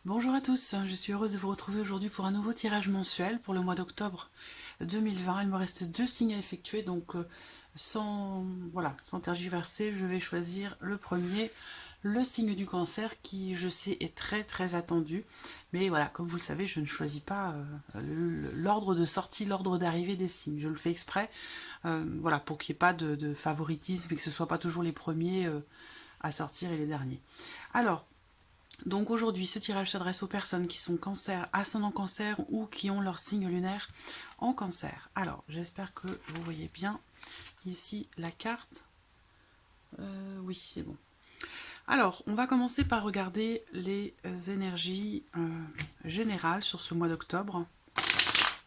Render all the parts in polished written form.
Bonjour à tous, je suis heureuse de vous retrouver aujourd'hui pour un nouveau tirage mensuel pour le mois d'octobre 2020. Il me reste 2 signes à effectuer, donc sans tergiverser, je vais choisir le premier, le signe du cancer qui, je sais, est très attendu. Mais voilà, comme vous le savez, je ne choisis pas l'ordre de sortie, l'ordre d'arrivée des signes. Je le fais exprès, voilà, pour qu'il n'y ait pas de favoritisme et que ce ne soit pas toujours les premiers à sortir et les derniers. Alors, donc aujourd'hui, ce tirage s'adresse aux personnes qui sont cancer, ascendant cancer ou qui ont leur signe lunaire en cancer. Alors, j'espère que vous voyez bien ici la carte. Oui, c'est bon. Alors, on va commencer par regarder les énergies générales sur ce mois d'octobre.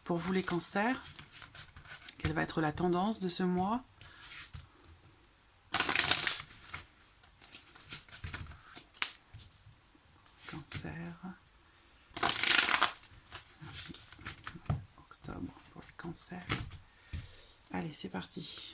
Pour vous les cancers, quelle va être la tendance de ce mois? Cancer, octobre pour les cancers. Allez, c'est parti.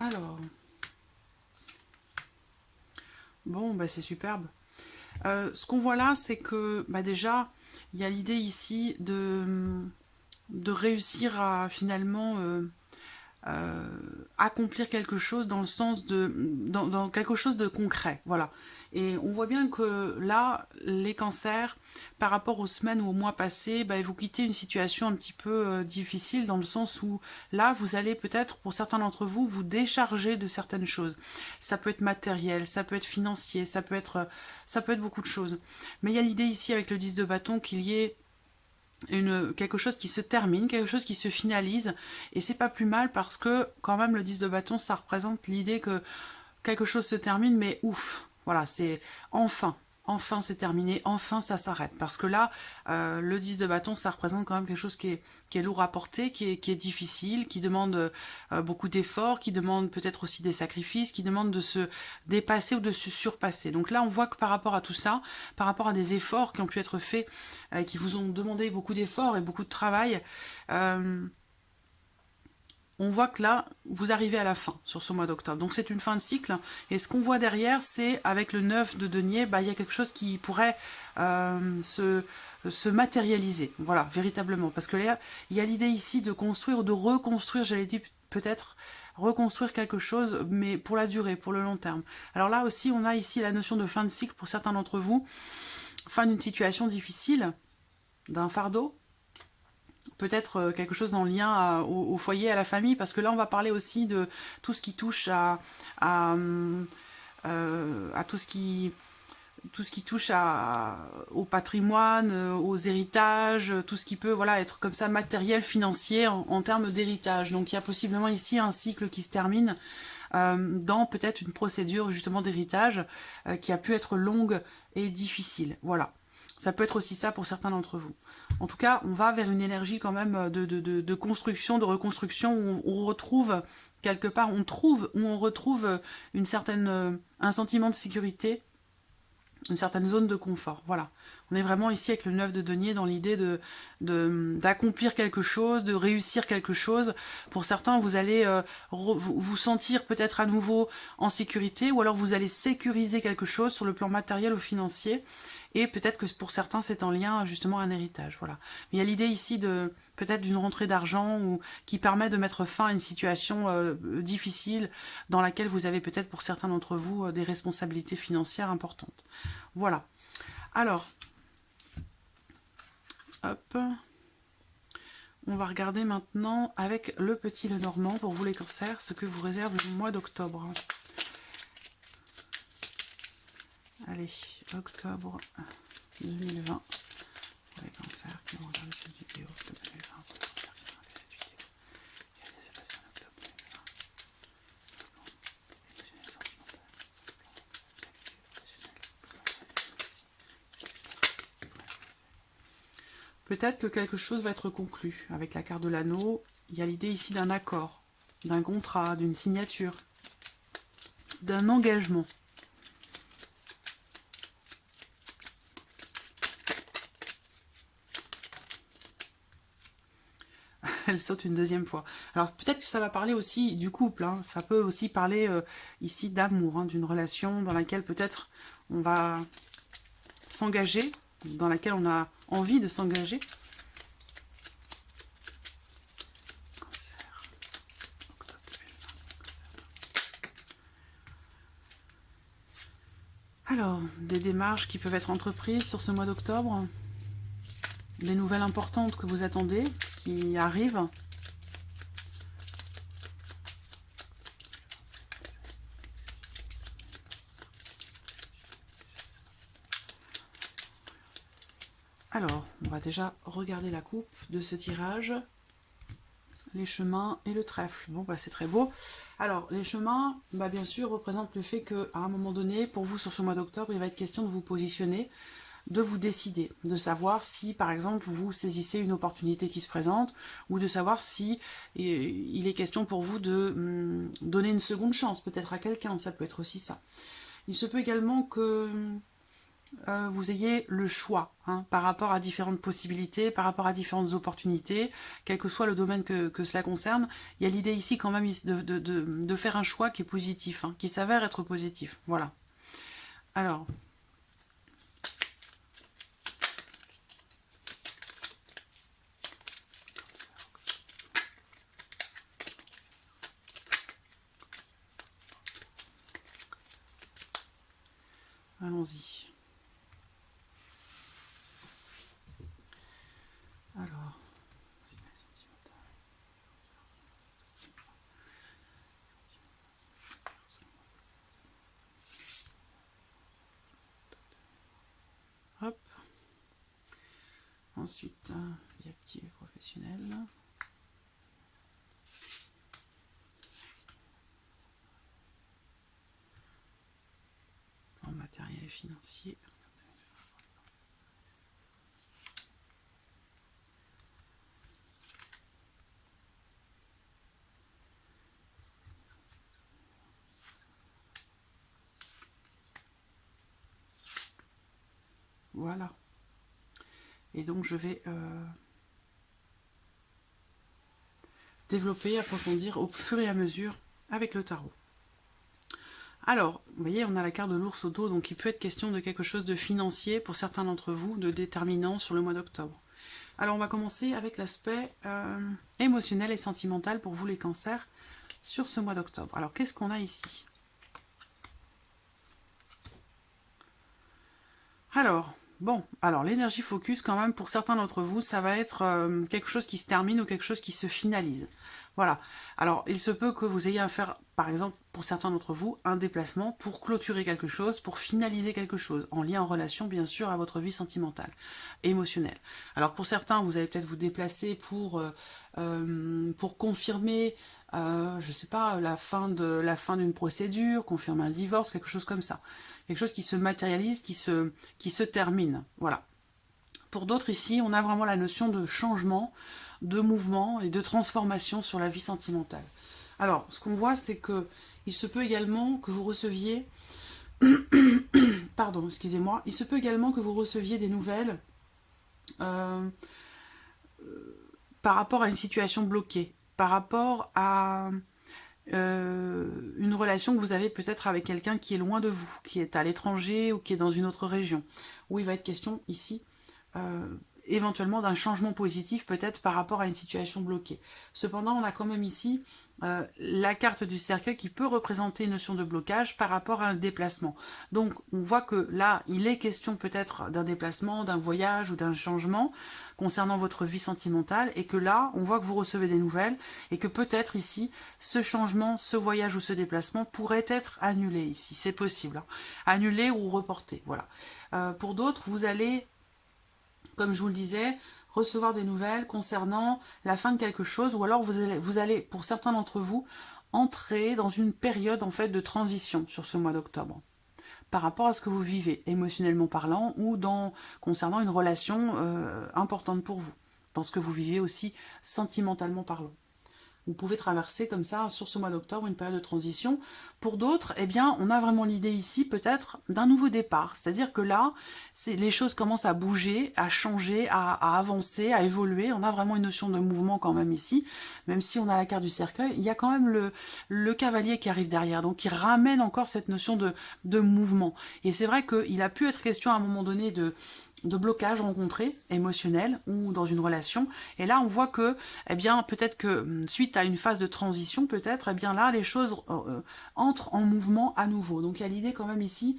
Alors, bon, bah c'est superbe. Ce qu'on voit là, c'est que déjà, il y a l'idée ici de réussir à finalement accomplir quelque chose dans le sens dans quelque chose de concret, voilà. Et on voit bien que là, les cancers, par rapport aux semaines ou aux mois passés, vous quittez une situation un petit peu difficile, dans le sens où là, vous allez peut-être, pour certains d'entre vous, vous décharger de certaines choses. Ça peut être matériel, ça peut être financier, ça peut être beaucoup de choses. Mais il y a l'idée ici avec le 10 de bâton qu'il y ait quelque chose qui se termine, quelque chose qui se finalise, et c'est pas plus mal parce que quand même le 10 de bâton, ça représente l'idée que quelque chose se termine, mais ouf, voilà, c'est enfin c'est terminé, enfin ça s'arrête. Parce que là, le 10 de bâton, ça représente quand même quelque chose qui est lourd à porter, qui est difficile, qui demande beaucoup d'efforts, qui demande peut-être aussi des sacrifices, qui demande de se dépasser ou de se surpasser. Donc là, on voit que par rapport à tout ça, par rapport à des efforts qui ont pu être faits, qui vous ont demandé beaucoup d'efforts et beaucoup de travail, on voit que là, vous arrivez à la fin sur ce mois d'octobre. Donc c'est une fin de cycle. Et ce qu'on voit derrière, c'est avec le 9 de denier, il y a quelque chose qui pourrait se matérialiser. Voilà, véritablement. Parce que là, il y a l'idée ici de construire ou de reconstruire, j'allais dire peut-être reconstruire quelque chose, mais pour la durée, pour le long terme. Alors là aussi, on a ici la notion de fin de cycle pour certains d'entre vous. Fin d'une situation difficile, d'un fardeau, peut-être quelque chose en lien au foyer, à la famille, parce que là on va parler aussi de tout ce qui touche à, à tout ce qui touche au patrimoine, aux héritages, tout ce qui peut être comme ça matériel, financier en termes d'héritage. Donc il y a possiblement ici un cycle qui se termine dans peut-être une procédure justement d'héritage qui a pu être longue et difficile. Voilà. Ça peut être aussi ça pour certains d'entre vous. En tout cas, on va vers une énergie quand même de construction, de reconstruction, où on retrouve quelque part, on retrouve un sentiment de sécurité, une certaine zone de confort. Voilà. On est vraiment ici avec le 9 de denier dans l'idée d'accomplir quelque chose, de réussir quelque chose. Pour certains, vous allez vous sentir peut-être à nouveau en sécurité, ou alors vous allez sécuriser quelque chose sur le plan matériel ou financier. Et peut-être que pour certains, c'est en lien justement à un héritage. Voilà. Mais il y a l'idée ici de peut-être d'une rentrée d'argent ou qui permet de mettre fin à une situation difficile dans laquelle vous avez peut-être pour certains d'entre vous des responsabilités financières importantes. Voilà. Alors, hop, on va regarder maintenant avec le petit Lenormand pour vous les cancers, ce que vous réserve le mois d'octobre. Allez, octobre 2020 pour les cancers qui vont regarder cette vidéo de 2020 pour les cancers qui vont regarder cette vidéo. Qu'est-ce qui s'est passé en octobre 2020? Émotionnel, sentimental, peut-être que quelque chose va être conclu. Avec la carte de l'anneau, il y a l'idée ici d'un accord, d'un contrat, d'une signature, d'un engagement. Elle saute une deuxième fois. Alors peut-être que ça va parler aussi du couple, hein. Ça peut aussi parler ici d'amour, hein, d'une relation dans laquelle peut-être on va s'engager, dans laquelle on a envie de s'engager. Cancer, octobre 2020, cancer. Alors, des démarches qui peuvent être entreprises sur ce mois d'octobre, des nouvelles importantes que vous attendez, qui arrivent. Alors, on va déjà regarder la coupe de ce tirage. Les chemins et le trèfle. Bon, bah c'est très beau. Alors, les chemins, bah, bien sûr, représentent le fait qu'à un moment donné, pour vous, sur ce mois d'octobre, il va être question de vous positionner, de vous décider, de savoir si, par exemple, vous saisissez une opportunité qui se présente, ou de savoir si il est question pour vous de donner une seconde chance, peut-être à quelqu'un, ça peut être aussi ça. Il se peut également que vous ayez le choix, hein, par rapport à différentes possibilités, par rapport à différentes opportunités, quel que soit le domaine que cela concerne. Il y a l'idée ici quand même de faire un choix qui est positif, hein, qui s'avère être positif. Voilà. Alors, allons-y. Alors, hop. Ensuite, vie active et professionnelle. Plan matériel et financier. Voilà. Et donc je vais développer, approfondir au fur et à mesure avec le tarot. Alors, vous voyez, on a la carte de l'ours au dos, donc il peut être question de quelque chose de financier pour certains d'entre vous, de déterminant sur le mois d'octobre. Alors on va commencer avec l'aspect émotionnel et sentimental pour vous les cancers sur ce mois d'octobre. Alors qu'est-ce qu'on a ici? Alors, bon, alors l'énergie focus quand même pour certains d'entre vous, ça va être quelque chose qui se termine ou quelque chose qui se finalise. Voilà. Alors, il se peut que vous ayez à faire, par exemple, pour certains d'entre vous, un déplacement pour clôturer quelque chose, pour finaliser quelque chose, en lien, en relation, bien sûr, à votre vie sentimentale, émotionnelle. Alors, pour certains, vous allez peut-être vous déplacer pour confirmer, je sais pas, la fin d'une procédure, confirmer un divorce, quelque chose comme ça. Quelque chose qui se matérialise, qui se termine. Voilà. Pour d'autres, ici, on a vraiment la notion de changement, de mouvement et de transformation sur la vie sentimentale. Alors, ce qu'on voit, c'est que il se peut également que vous receviez... Pardon, excusez-moi. Il se peut également que vous receviez des nouvelles par rapport à une situation bloquée, par rapport à une relation que vous avez peut-être avec quelqu'un qui est loin de vous, qui est à l'étranger ou qui est dans une autre région, où il va être question ici éventuellement d'un changement positif peut-être par rapport à une situation bloquée. Cependant, on a quand même ici la carte du cercueil qui peut représenter une notion de blocage par rapport à un déplacement. Donc on voit que là, il est question peut-être d'un déplacement, d'un voyage ou d'un changement concernant votre vie sentimentale, et que là, on voit que vous recevez des nouvelles, et que peut-être ici, ce changement, ce voyage ou ce déplacement pourrait être annulé ici, c'est possible, hein. Annulé ou reporté, voilà. Pour d'autres, vous allez, comme je vous le disais, recevoir des nouvelles concernant la fin de quelque chose, ou alors vous allez pour certains d'entre vous, entrer dans une période en fait de transition sur ce mois d'octobre, par rapport à ce que vous vivez, émotionnellement parlant, ou concernant une relation importante pour vous, dans ce que vous vivez aussi sentimentalement parlant. Vous pouvez traverser comme ça, sur ce mois d'octobre, une période de transition. Pour d'autres, eh bien, on a vraiment l'idée ici, peut-être, d'un nouveau départ. C'est-à-dire que là, les choses commencent à bouger, à changer, à avancer, à évoluer. On a vraiment une notion de mouvement quand même ici. Même si on a la carte du cercueil, il y a quand même le cavalier qui arrive derrière. Donc, il ramène encore cette notion de mouvement. Et c'est vrai qu'il a pu être question à un moment donné de blocage rencontré, émotionnel ou dans une relation. Et là, on voit que, eh bien, peut-être que suite à une phase de transition, peut-être, eh bien là, les choses entrent en mouvement à nouveau. Donc, il y a l'idée quand même ici,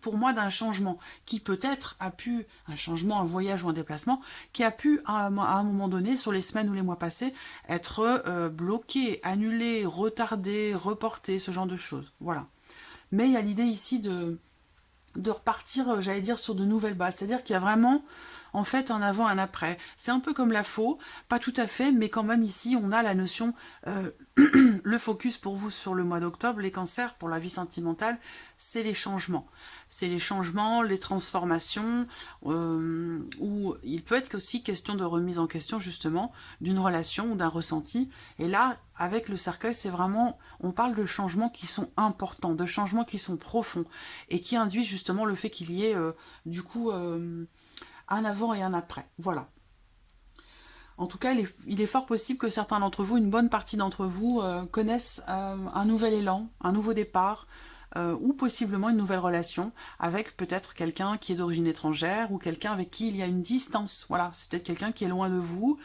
pour moi, d'un changement qui peut-être a pu, un changement, un voyage ou un déplacement, qui a pu, à un moment donné, sur les semaines ou les mois passés, être bloqué, annulé, retardé, reporté, ce genre de choses. Voilà. Mais il y a l'idée ici de repartir, j'allais dire, sur de nouvelles bases. C'est-à-dire qu'il y a vraiment, en fait, un avant, un après. C'est un peu comme la faux, pas tout à fait, mais quand même ici, on a la notion, le focus pour vous sur le mois d'octobre, les cancers, pour la vie sentimentale, c'est les changements. C'est les changements, les transformations, où il peut être aussi question de remise en question, justement, d'une relation ou d'un ressenti. Et là, avec le cercueil, c'est vraiment, on parle de changements qui sont importants, de changements qui sont profonds, et qui induisent justement le fait qu'il y ait, du coup, un avant et un après. Voilà. En tout cas, il est fort possible que certains d'entre vous, une bonne partie d'entre vous, connaissent un nouvel élan, un nouveau départ, ou possiblement une nouvelle relation avec peut-être quelqu'un qui est d'origine étrangère ou quelqu'un avec qui il y a une distance. Voilà, c'est peut-être quelqu'un qui est loin de vous,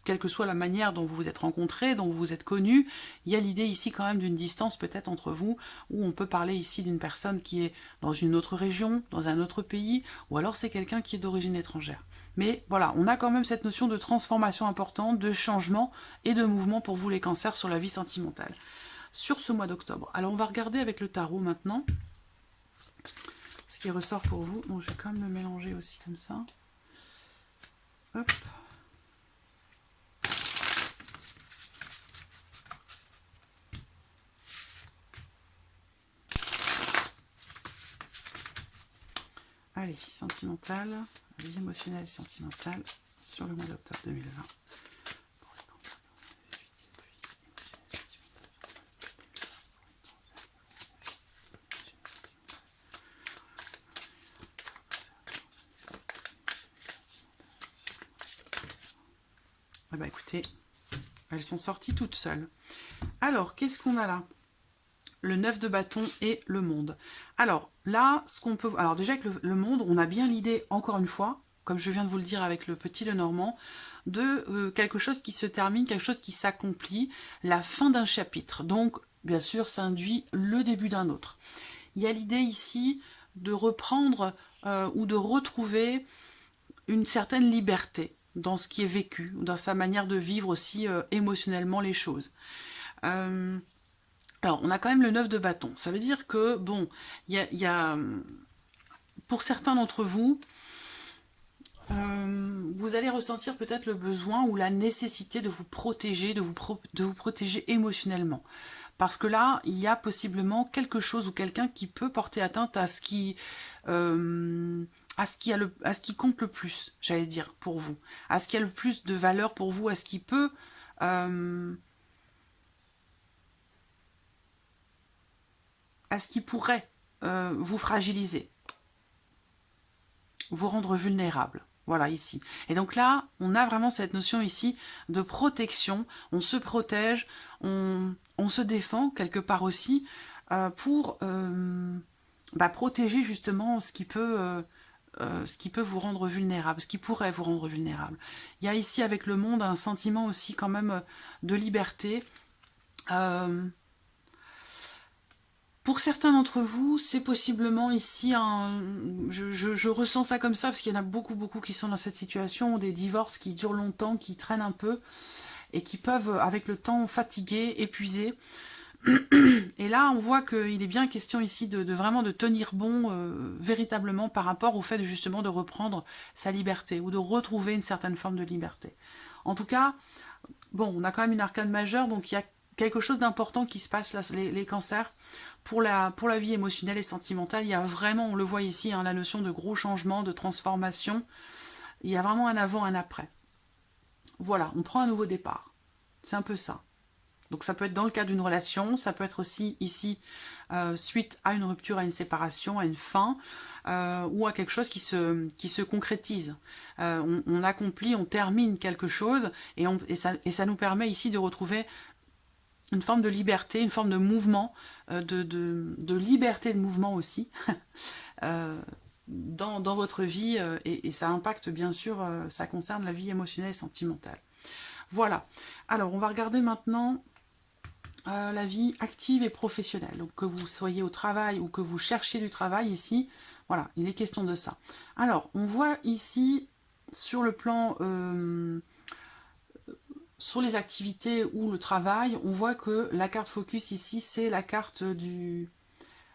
quelle que soit la manière dont vous vous êtes rencontrés, dont vous vous êtes connus, il y a l'idée ici quand même d'une distance peut-être entre vous, où on peut parler ici d'une personne qui est dans une autre région, dans un autre pays, ou alors c'est quelqu'un qui est d'origine étrangère. Mais voilà, on a quand même cette notion de transformation importante, de changement et de mouvement pour vous les cancers sur la vie sentimentale sur ce mois d'octobre. Alors on va regarder avec le tarot maintenant ce qui ressort pour vous. Bon, je vais quand même le mélanger aussi comme ça. Hop. Allez, sentimental, vie émotionnelle et sentimentale sur le mois d'octobre 2020. Ah bah écoutez, elles sont sorties toutes seules. Alors, qu'est-ce qu'on a là? Le 9 de bâton et le monde. Alors, là, ce qu'on peut... Alors déjà, avec le monde, on a bien l'idée, encore une fois, comme je viens de vous le dire avec le petit Lenormand, de quelque chose qui se termine, quelque chose qui s'accomplit, la fin d'un chapitre. Donc, bien sûr, ça induit le début d'un autre. Il y a l'idée ici de reprendre ou de retrouver une certaine liberté dans ce qui est vécu, dans sa manière de vivre aussi émotionnellement les choses. Alors, on a quand même le 9 de bâton. Ça veut dire que, bon, il y a pour certains d'entre vous, vous allez ressentir peut-être le besoin ou la nécessité de vous protéger, de vous protéger émotionnellement. Parce que là, il y a possiblement quelque chose ou quelqu'un qui peut porter atteinte à ce qui compte le plus, j'allais dire, pour vous. À ce qui a le plus de valeur pour vous, à ce qui peut... à ce qui pourrait vous fragiliser, vous rendre vulnérable. Voilà, ici. Et donc là, on a vraiment cette notion ici de protection. On se protège, on se défend quelque part aussi pour protéger justement ce qui peut ce qui peut vous rendre vulnérable, ce qui pourrait vous rendre vulnérable. Il y a ici avec le monde un sentiment aussi quand même de liberté. Pour certains d'entre vous, c'est possiblement ici un... Je ressens ça comme ça, parce qu'il y en a beaucoup qui sont dans cette situation, des divorces qui durent longtemps, qui traînent un peu, et qui peuvent, avec le temps, fatiguer, épuiser. Et là, on voit qu'il est bien question ici de vraiment de tenir bon véritablement par rapport au fait de justement de reprendre sa liberté, ou de retrouver une certaine forme de liberté. En tout cas, bon, on a quand même une arcane majeure, donc il y a quelque chose d'important qui se passe là, les cancers. Pour la vie émotionnelle et sentimentale, il y a vraiment, on le voit ici, hein, la notion de gros changements, de transformation. Il y a vraiment un avant, un après. Voilà, on prend un nouveau départ. C'est un peu ça. Donc ça peut être dans le cadre d'une relation, ça peut être aussi ici suite à une rupture, à une séparation, à une fin, ou à quelque chose qui se concrétise. On accomplit, on termine quelque chose, et ça nous permet ici de retrouver une forme de liberté, une forme de mouvement, de liberté de mouvement aussi, dans votre vie, et ça impacte bien sûr, ça concerne la vie émotionnelle et sentimentale. Voilà, alors on va regarder maintenant la vie active et professionnelle. Donc que vous soyez au travail ou que vous cherchiez du travail ici, voilà, il est question de ça. Alors, on voit ici, sur le plan... sur les activités ou le travail, on voit que la carte focus ici, c'est la carte de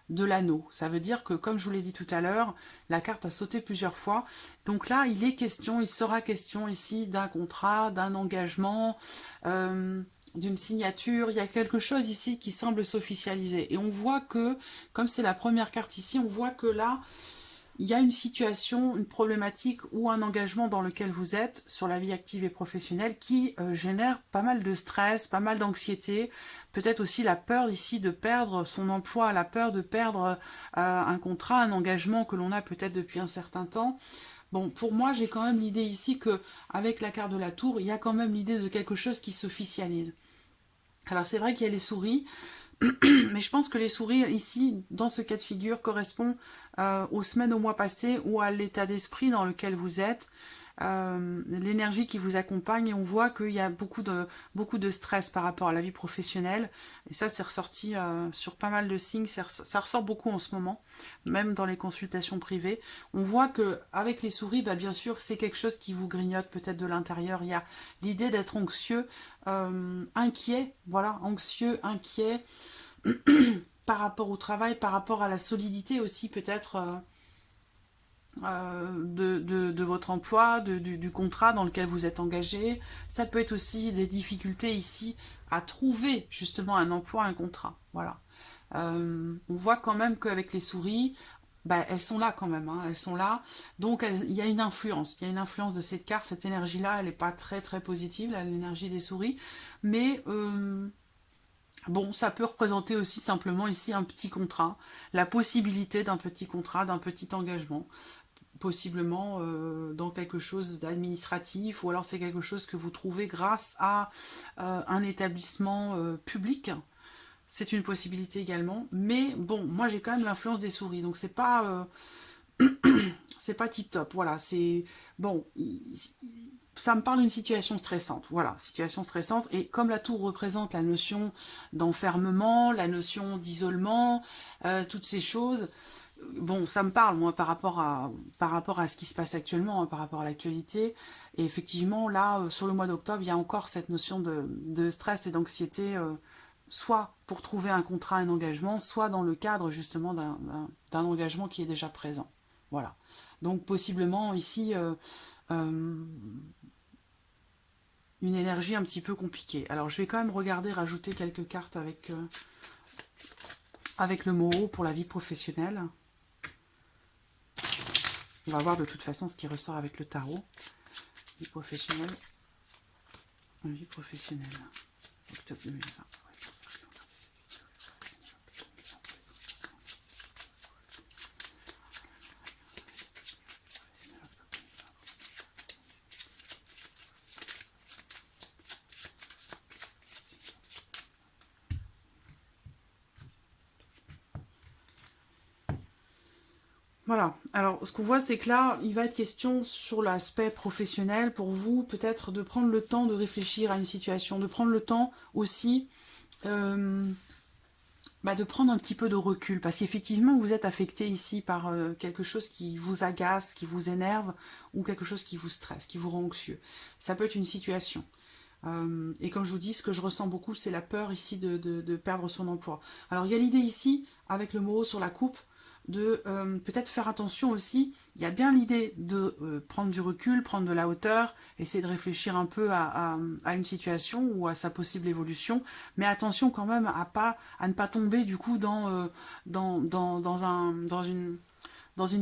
l'anneau. Ça veut dire que, comme je vous l'ai dit tout à l'heure, la carte a sauté plusieurs fois. Donc là, il sera question ici d'un contrat, d'un engagement, d'une signature. Il y a quelque chose ici qui semble s'officialiser. Et on voit que, comme c'est la première carte ici, on voit que là, il y a une situation, une problématique ou un engagement dans lequel vous êtes sur la vie active et professionnelle qui génère pas mal de stress, pas mal d'anxiété, peut-être aussi la peur ici de perdre son emploi, la peur de perdre un contrat, un engagement que l'on a peut-être depuis un certain temps. Bon, pour moi, j'ai quand même l'idée ici que avec la carte de la tour, il y a quand même l'idée de quelque chose qui s'officialise. Alors c'est vrai qu'il y a les souris, mais je pense que les souris, ici, dans ce cas de figure, correspondent aux semaines, aux mois passés ou à l'état d'esprit dans lequel vous êtes, l'énergie qui vous accompagne. Et on voit qu'il y a beaucoup de stress par rapport à la vie professionnelle. Et ça, c'est ressorti sur pas mal de signes. Ça ressort beaucoup en ce moment, même dans les consultations privées. On voit qu'avec les souris, bah, bien sûr, c'est quelque chose qui vous grignote peut-être de l'intérieur. Il y a l'idée d'être anxieux, inquiet, voilà, anxieux, inquiet, par rapport au travail, par rapport à la solidité aussi peut-être de votre emploi, du contrat dans lequel vous êtes engagé. Ça peut être aussi des difficultés ici à trouver justement un emploi, un contrat. Voilà. On voit quand même qu'avec les souris, bah, elles sont là quand même, hein, elles sont là. Donc il y a une influence, il y a une influence de cette carte, cette énergie-là, elle n'est pas très positive, l'énergie des souris, mais bon, ça peut représenter aussi simplement ici un petit contrat, la possibilité d'un petit contrat, d'un petit engagement, possiblement dans quelque chose d'administratif, ou alors c'est quelque chose que vous trouvez grâce à un établissement public. C'est une possibilité également, mais bon, moi j'ai quand même l'influence des souris, donc c'est pas tip top. Voilà, c'est bon. Ça me parle d'une situation stressante, voilà, situation stressante, et comme la tour représente la notion d'enfermement, la notion d'isolement, toutes ces choses, bon, ça me parle, moi, par rapport à ce qui se passe actuellement, hein, par rapport à l'actualité, et effectivement, là, sur le mois d'octobre, il y a encore cette notion de stress et d'anxiété, soit pour trouver un contrat, un engagement, soit dans le cadre, justement, d'un engagement qui est déjà présent, voilà. Donc, possiblement, ici, une énergie un petit peu compliquée. Alors je vais quand même regarder, rajouter quelques cartes avec le mot haut pour la vie professionnelle. On va voir de toute façon ce qui ressort avec le tarot. Vie professionnelle. Vie professionnelle. Octobre 2020. Voilà, alors ce qu'on voit c'est que là, il va être question sur l'aspect professionnel pour vous, peut-être de prendre le temps de réfléchir à une situation, de prendre le temps aussi euh, de prendre un petit peu de recul, parce qu'effectivement vous êtes affecté ici par quelque chose qui vous agace, qui vous énerve, ou quelque chose qui vous stresse, qui vous rend anxieux. Ça peut être une situation. Et comme je vous dis, ce que je ressens beaucoup, c'est la peur ici de perdre son emploi. Alors il y a l'idée ici, avec le mot sur la coupe, de peut-être faire attention aussi. Il y a bien l'idée de prendre du recul, prendre de la hauteur, essayer de réfléchir un peu à une situation ou à sa possible évolution, mais attention quand même à ne pas tomber du coup dans une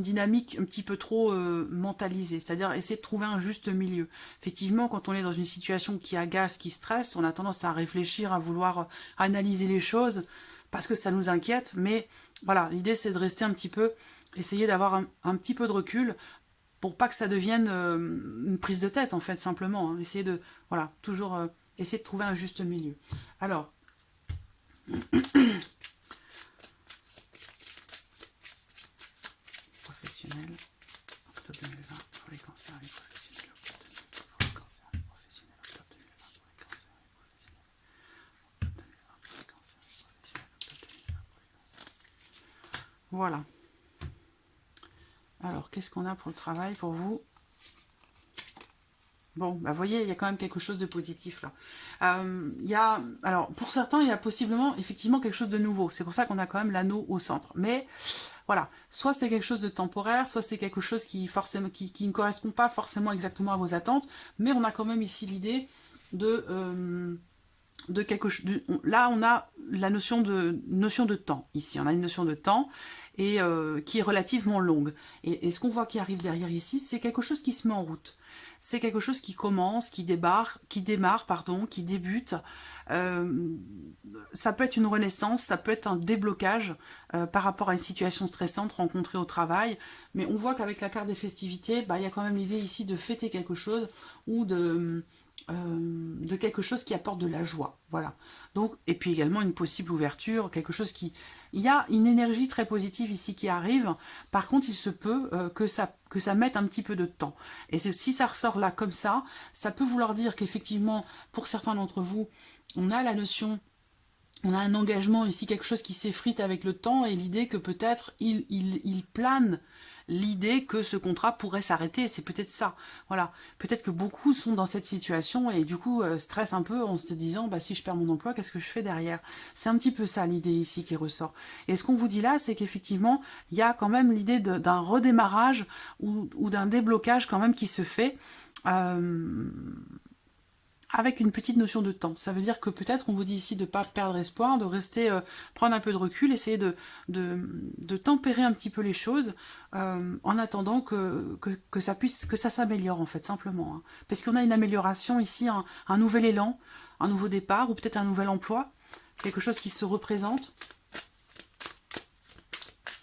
dynamique un petit peu trop mentalisée, c'est-à-dire essayer de trouver un juste milieu. Effectivement, quand on est dans une situation qui agace, qui stresse, on a tendance à réfléchir, à vouloir analyser les choses, parce que ça nous inquiète, mais voilà, l'idée c'est de rester un petit peu, essayer d'avoir un petit peu de recul, pour pas que ça devienne une prise de tête, en fait, simplement. Hein. Essayer de, voilà, toujours essayer de trouver un juste milieu. Alors, professionnel, octobre 2020 pour les cancers et professionnels, octobre 2020 pour les cancers et professionnels, octobre 2020 pour les cancers et professionnels, octobre 2020 pour les cancers et professionnels, octobre 2020 pour les cancers. Voilà. Alors, qu'est-ce qu'on a pour le travail pour vous? Bon, vous voyez, il y a quand même quelque chose de positif là. Alors, pour certains, il y a possiblement, effectivement, quelque chose de nouveau. C'est pour ça qu'on a quand même l'anneau au centre. Mais, voilà, soit c'est quelque chose de temporaire, soit c'est quelque chose qui ne correspond pas forcément exactement à vos attentes, mais on a quand même ici l'idée de quelque chose. Là, on a la notion de temps. Ici, on a une notion de temps et qui est relativement longue. Et ce qu'on voit qui arrive derrière ici, c'est quelque chose qui se met en route. C'est quelque chose qui commence, qui démarre, qui débute. Ça peut être une renaissance, ça peut être un déblocage par rapport à une situation stressante rencontrée au travail. Mais on voit qu'avec la carte des festivités, il y a quand même l'idée ici de fêter quelque chose ou de quelque chose qui apporte de la joie, voilà. Donc, et puis également une possible ouverture, quelque chose qui... Il y a une énergie très positive ici qui arrive, par contre il se peut que ça mette un petit peu de temps. Et si ça ressort là comme ça peut vouloir dire qu'effectivement, pour certains d'entre vous, on a la notion... On a un engagement ici, quelque chose qui s'effrite avec le temps, et l'idée que peut-être il plane l'idée que ce contrat pourrait s'arrêter, c'est peut-être ça. Voilà, peut-être que beaucoup sont dans cette situation et du coup stressent un peu en se disant si je perds mon emploi, qu'est-ce que je fais derrière? C'est un petit peu ça l'idée ici qui ressort. Et ce qu'on vous dit là, c'est qu'effectivement, il y a quand même l'idée d'un redémarrage ou d'un déblocage quand même qui se fait. Avec une petite notion de temps. Ça veut dire que peut-être on vous dit ici de ne pas perdre espoir, de rester, prendre un peu de recul, essayer de tempérer un petit peu les choses en attendant que ça s'améliore en fait, simplement. Hein. Parce qu'on a une amélioration ici, un nouvel élan, un nouveau départ ou peut-être un nouvel emploi, quelque chose qui se représente.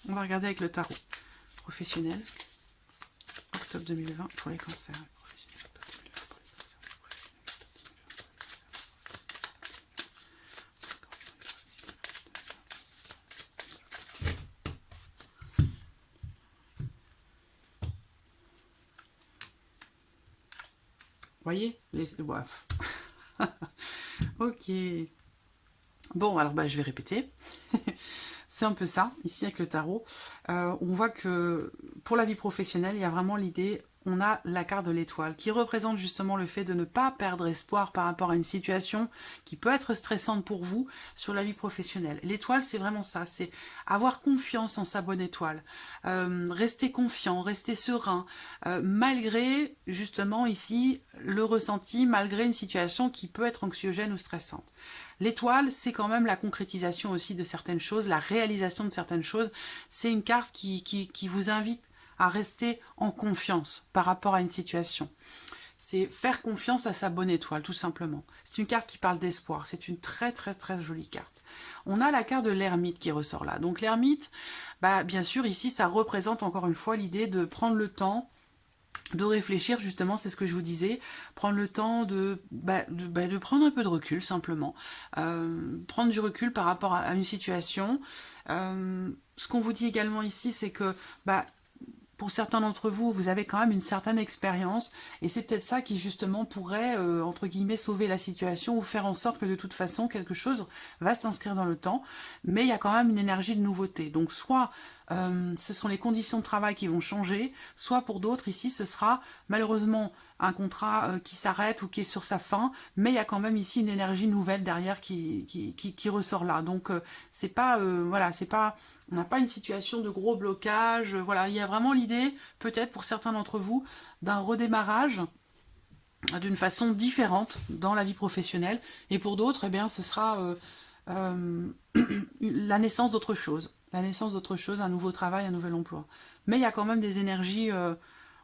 On va regarder avec le tarot professionnel, octobre 2020 pour les cancers. Voyez bref. Ok. Bon, alors je vais répéter. C'est un peu ça, ici avec le tarot. On voit que pour la vie professionnelle, il y a vraiment l'idée, on a la carte de l'étoile, qui représente justement le fait de ne pas perdre espoir par rapport à une situation qui peut être stressante pour vous sur la vie professionnelle. L'étoile, c'est vraiment ça, c'est avoir confiance en sa bonne étoile, rester confiant, rester serein, malgré justement ici le ressenti, malgré une situation qui peut être anxiogène ou stressante. L'étoile, c'est quand même la concrétisation aussi de certaines choses, la réalisation de certaines choses. C'est une carte qui vous invite à rester en confiance par rapport à une situation. C'est faire confiance à sa bonne étoile, tout simplement. C'est une carte qui parle d'espoir. C'est une très très très jolie carte. On a la carte de l'ermite qui ressort là. Donc l'ermite, bien sûr, ici, ça représente encore une fois l'idée de prendre le temps de réfléchir, justement, c'est ce que je vous disais, prendre le temps de prendre un peu de recul, simplement. Prendre du recul par rapport à une situation. Ce qu'on vous dit également ici, c'est que pour certains d'entre vous, vous avez quand même une certaine expérience, et c'est peut-être ça qui justement pourrait, entre guillemets, sauver la situation, ou faire en sorte que de toute façon, quelque chose va s'inscrire dans le temps, mais il y a quand même une énergie de nouveauté. Donc soit ce sont les conditions de travail qui vont changer, soit pour d'autres, ici, ce sera malheureusement un contrat qui s'arrête ou qui est sur sa fin, mais il y a quand même ici une énergie nouvelle derrière qui ressort là. Donc c'est pas, voilà, c'est pas, on n'a pas une situation de gros blocage. Voilà, il y a vraiment l'idée, peut-être pour certains d'entre vous, d'un redémarrage d'une façon différente dans la vie professionnelle, et pour d'autres, eh bien, ce sera euh, la naissance d'autre chose. La naissance d'autre chose, un nouveau travail, un nouvel emploi. Mais il y a quand même des énergies,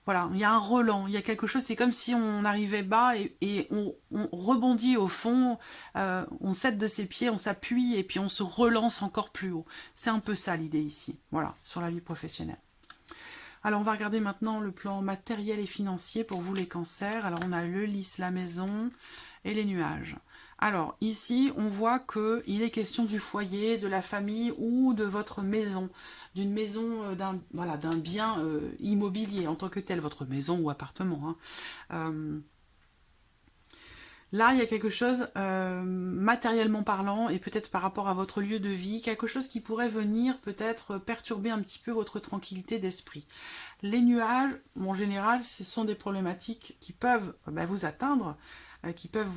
voilà, il y a un relent, il y a quelque chose, c'est comme si on arrivait bas et on rebondit au fond, on cède de ses pieds, on s'appuie et puis on se relance encore plus haut. C'est un peu ça l'idée ici, voilà, sur la vie professionnelle. Alors on va regarder maintenant le plan matériel et financier pour vous les cancers. Alors on a le lys, la maison et les nuages. Alors ici on voit qu'il est question du foyer, de la famille ou de votre maison, d'une maison, voilà, d'un bien immobilier en tant que tel, votre maison ou appartement. Hein. Là, il y a quelque chose, matériellement parlant, et peut-être par rapport à votre lieu de vie, quelque chose qui pourrait venir peut-être perturber un petit peu votre tranquillité d'esprit. Les nuages, en général, ce sont des problématiques qui peuvent vous atteindre, qui peuvent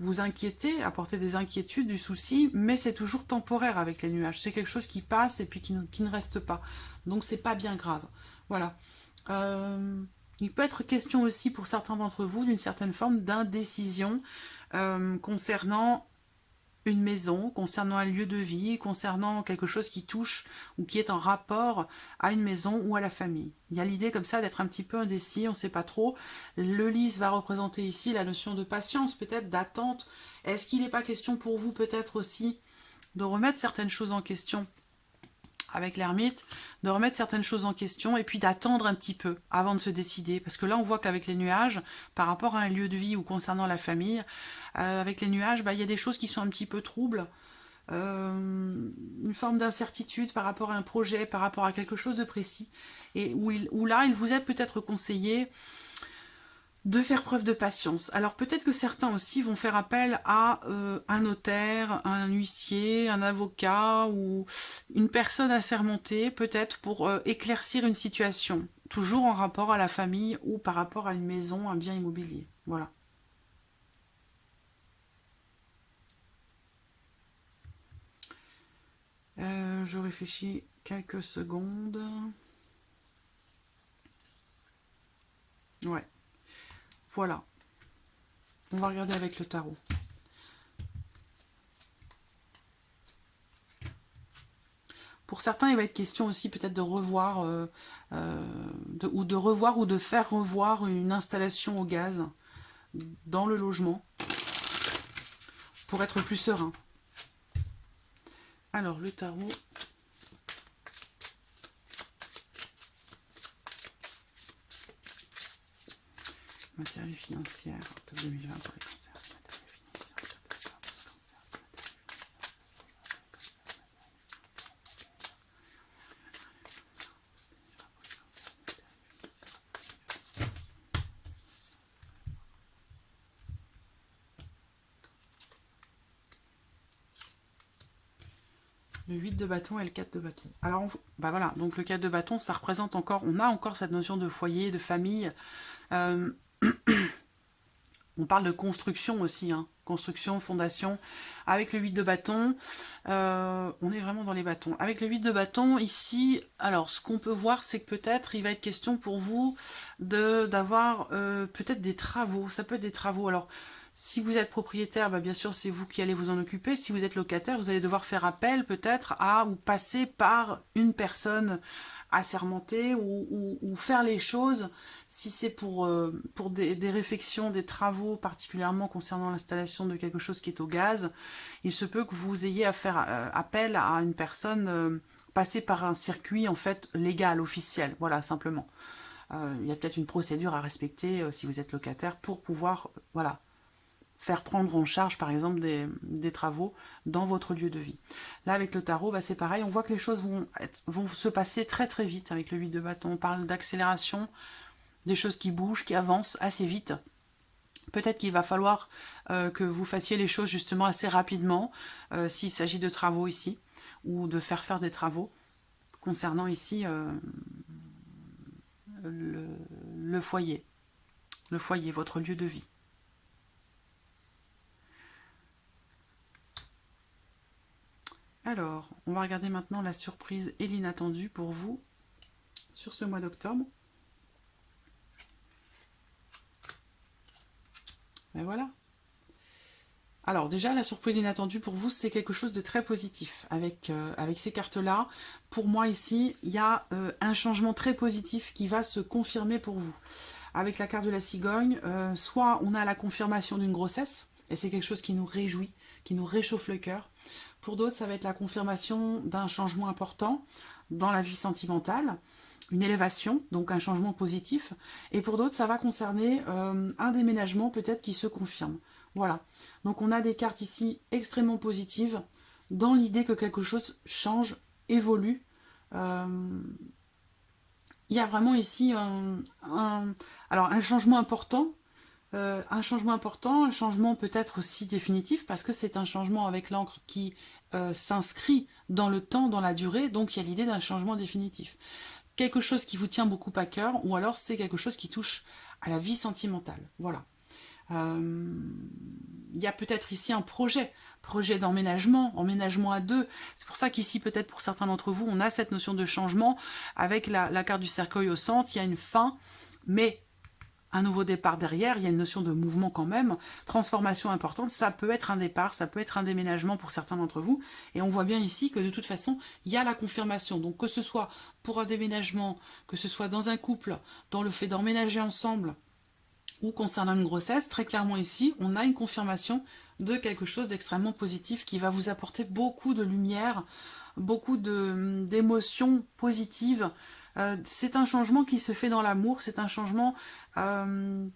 vous inquiéter, apporter des inquiétudes, du souci, mais c'est toujours temporaire avec les nuages. C'est quelque chose qui passe et puis qui ne reste pas. Donc c'est pas bien grave. Voilà. Il peut être question aussi pour certains d'entre vous d'une certaine forme d'indécision concernant une maison, concernant un lieu de vie, concernant quelque chose qui touche ou qui est en rapport à une maison ou à la famille. Il y a l'idée comme ça d'être un petit peu indécis, on ne sait pas trop. Le lys va représenter ici la notion de patience, peut-être d'attente. Est-ce qu'il n'est pas question pour vous peut-être aussi de remettre certaines choses en question avec l'ermite, de remettre certaines choses en question et puis d'attendre un petit peu avant de se décider. Parce que là, on voit qu'avec les nuages, par rapport à un lieu de vie ou concernant la famille, avec les nuages, il y a des choses qui sont un petit peu troubles. Une forme d'incertitude par rapport à un projet, par rapport à quelque chose de précis. Et où là, il vous est peut-être conseillé de faire preuve de patience. Alors peut-être que certains aussi vont faire appel à un notaire, un huissier, un avocat ou une personne assermentée, peut-être pour éclaircir une situation, toujours en rapport à la famille ou par rapport à une maison, un bien immobilier. Voilà. Je réfléchis quelques secondes. Ouais. Voilà. On va regarder avec le tarot. Pour certains, il va être question aussi peut-être de revoir, ou de faire revoir une installation au gaz dans le logement pour être plus serein. Alors, le tarot. Matériel financier, octobre 2020 pour les cancers. Le 8 de bâton et le 4 de bâton. Alors, voilà, donc le 4 de bâton, ça représente encore, on a encore cette notion de foyer, de famille. On parle de construction aussi, hein. Construction, fondation. Avec le 8 de bâton, on est vraiment dans les bâtons. Avec le 8 de bâton, ici, alors ce qu'on peut voir, c'est que peut-être il va être question pour vous d'avoir peut-être des travaux. Ça peut être des travaux. Alors, si vous êtes propriétaire, bien sûr, c'est vous qui allez vous en occuper. Si vous êtes locataire, vous allez devoir faire appel peut-être à ou passer par une personne assermenter ou faire les choses, si c'est pour des réflexions, des travaux, particulièrement concernant l'installation de quelque chose qui est au gaz, il se peut que vous ayez à faire appel à une personne, passer par un circuit en fait légal, officiel, voilà, simplement. Il y a peut-être une procédure à respecter si vous êtes locataire pour pouvoir, voilà, faire prendre en charge, par exemple, des travaux dans votre lieu de vie. Là, avec le tarot, bah, c'est pareil, on voit que les choses vont se passer très très vite avec le 8 de bâton. On parle d'accélération, des choses qui bougent, qui avancent assez vite. Peut-être qu'il va falloir que vous fassiez les choses justement assez rapidement, s'il s'agit de travaux ici, ou de faire des travaux concernant ici le foyer, votre lieu de vie. Alors, on va regarder maintenant la surprise et l'inattendu pour vous sur ce mois d'octobre. Ben voilà. Alors déjà, la surprise inattendue pour vous, c'est quelque chose de très positif. Avec ces cartes-là, pour moi ici, il y a un changement très positif qui va se confirmer pour vous. Avec la carte de la cigogne, soit on a la confirmation d'une grossesse, et c'est quelque chose qui nous réjouit, qui nous réchauffe le cœur. Pour d'autres, ça va être la confirmation d'un changement important dans la vie sentimentale, une élévation, donc un changement positif. Et pour d'autres, ça va concerner un déménagement peut-être qui se confirme. Voilà. Donc on a des cartes ici extrêmement positives dans l'idée que quelque chose change, évolue. Il y a vraiment ici un changement important. Un changement peut-être aussi définitif, parce que c'est un changement avec l'encre qui s'inscrit dans le temps, dans la durée, donc il y a l'idée d'un changement définitif. Quelque chose qui vous tient beaucoup à cœur, ou alors c'est quelque chose qui touche à la vie sentimentale. Voilà. Il y a peut-être ici un projet d'emménagement, emménagement à deux. C'est pour ça qu'ici, peut-être pour certains d'entre vous, on a cette notion de changement. Avec la carte du cercueil au centre, il y a une fin, mais un nouveau départ derrière, il y a une notion de mouvement quand même, transformation importante, ça peut être un départ, ça peut être un déménagement pour certains d'entre vous, et on voit bien ici que de toute façon, il y a la confirmation, donc que ce soit pour un déménagement, que ce soit dans un couple, dans le fait d'emménager ensemble, ou concernant une grossesse, très clairement ici, on a une confirmation de quelque chose d'extrêmement positif qui va vous apporter beaucoup de lumière, beaucoup d'émotions positives. C'est un changement qui se fait dans l'amour, c'est un changement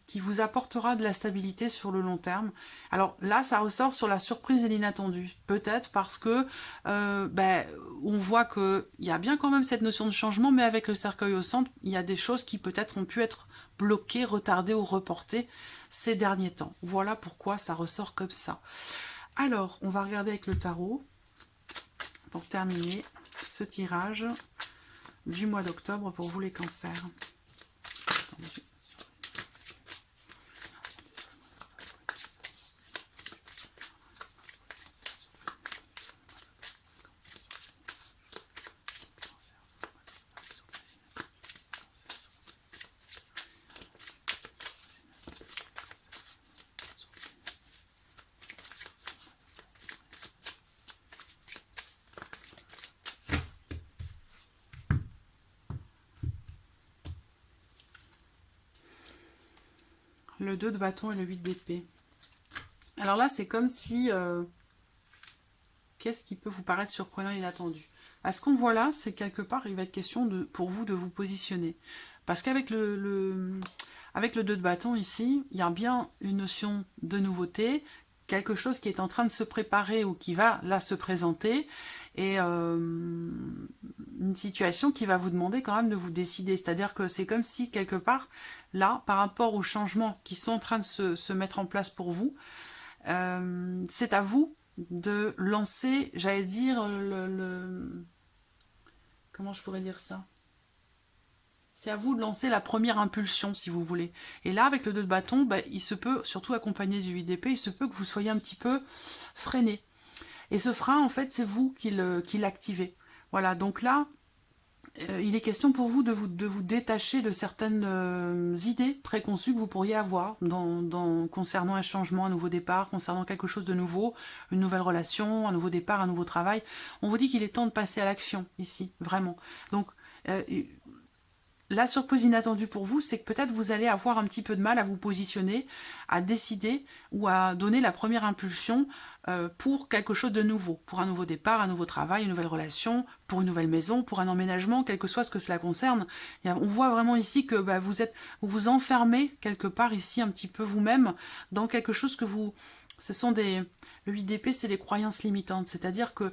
qui vous apportera de la stabilité sur le long terme. Alors là, ça ressort sur la surprise et l'inattendu. Peut-être parce que on voit qu'il y a bien quand même cette notion de changement, mais avec le cercueil au centre, il y a des choses qui peut-être ont pu être bloquées, retardées ou reportées ces derniers temps. Voilà pourquoi ça ressort comme ça. Alors, on va regarder avec le tarot, pour terminer ce tirage du mois d'octobre pour vous les cancers. Le 2 de bâton et le 8 d'épée. Alors là, c'est comme si... qu'est-ce qui peut vous paraître surprenant et inattendu? À ce qu'on voit là, c'est quelque part, il va être question pour vous de vous positionner. Parce qu'avec avec le 2 de bâton ici, il y a bien une notion de nouveauté, quelque chose qui est en train de se préparer ou qui va là se présenter, et une situation qui va vous demander quand même de vous décider. C'est-à-dire que c'est comme si quelque part, là, par rapport aux changements qui sont en train de se mettre en place pour vous, c'est à vous de lancer, j'allais dire, comment je pourrais dire ça? C'est à vous de lancer la première impulsion, si vous voulez. Et là, avec le 2 de bâton, il se peut, surtout accompagné du 8 d'épée, il se peut que vous soyez un petit peu freiné. Et ce frein, en fait, c'est vous qui l'activez. Voilà, donc là, il est question pour vous de vous détacher de certaines idées préconçues que vous pourriez avoir concernant un changement, un nouveau départ, concernant quelque chose de nouveau, une nouvelle relation, un nouveau départ, un nouveau travail. On vous dit qu'il est temps de passer à l'action ici, vraiment. Donc, la surprise inattendue pour vous, c'est que peut-être vous allez avoir un petit peu de mal à vous positionner, à décider ou à donner la première impulsion pour quelque chose de nouveau, pour un nouveau départ, un nouveau travail, une nouvelle relation, pour une nouvelle maison, pour un emménagement, quel que soit ce que cela concerne. On voit vraiment ici que vous vous enfermez quelque part ici un petit peu vous-même dans quelque chose que vous... Ce sont des... Le 8 d'épée, c'est les croyances limitantes, c'est-à-dire que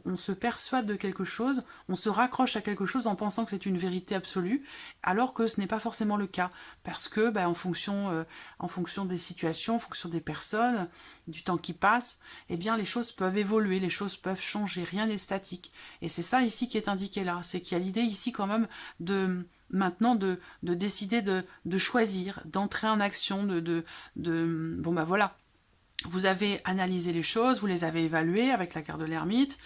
on se persuade de quelque chose, on se raccroche à quelque chose en pensant que c'est une vérité absolue, alors que ce n'est pas forcément le cas, parce que en fonction des situations, en fonction des personnes, du temps qui passe, eh bien les choses peuvent évoluer, les choses peuvent changer, rien n'est statique. Et c'est ça ici qui est indiqué là, c'est qu'il y a l'idée ici quand même de maintenant de décider de choisir, d'entrer en action, bon voilà. Vous avez analysé les choses, vous les avez évaluées avec la carte de l'ermite,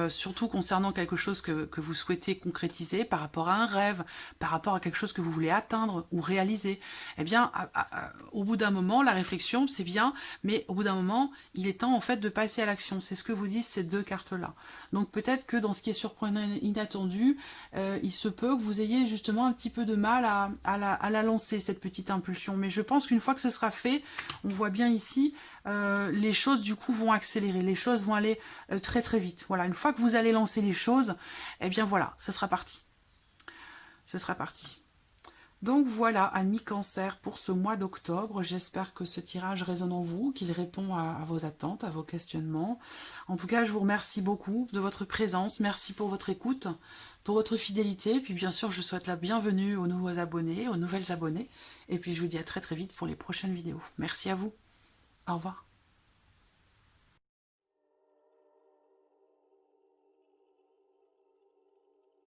surtout concernant quelque chose que vous souhaitez concrétiser par rapport à un rêve, par rapport à quelque chose que vous voulez atteindre ou réaliser. Eh bien, au bout d'un moment, la réflexion, c'est bien, mais au bout d'un moment, il est temps en fait de passer à l'action. C'est ce que vous disent ces deux cartes-là. Donc peut-être que dans ce qui est surprenant et inattendu, il se peut que vous ayez justement un petit peu de mal à la lancer, cette petite impulsion. Mais je pense qu'une fois que ce sera fait, on voit bien ici... les choses du coup vont accélérer, les choses vont aller très très vite. Voilà, une fois que vous allez lancer les choses, eh bien voilà, ce sera parti. Ce sera parti. Donc voilà, amis Cancer, pour ce mois d'octobre, j'espère que ce tirage résonne en vous, qu'il répond à vos attentes, à vos questionnements. En tout cas, je vous remercie beaucoup de votre présence, merci pour votre écoute, pour votre fidélité, puis bien sûr, je souhaite la bienvenue aux nouveaux abonnés, aux nouvelles abonnées, et puis je vous dis à très très vite pour les prochaines vidéos. Merci à vous, au revoir.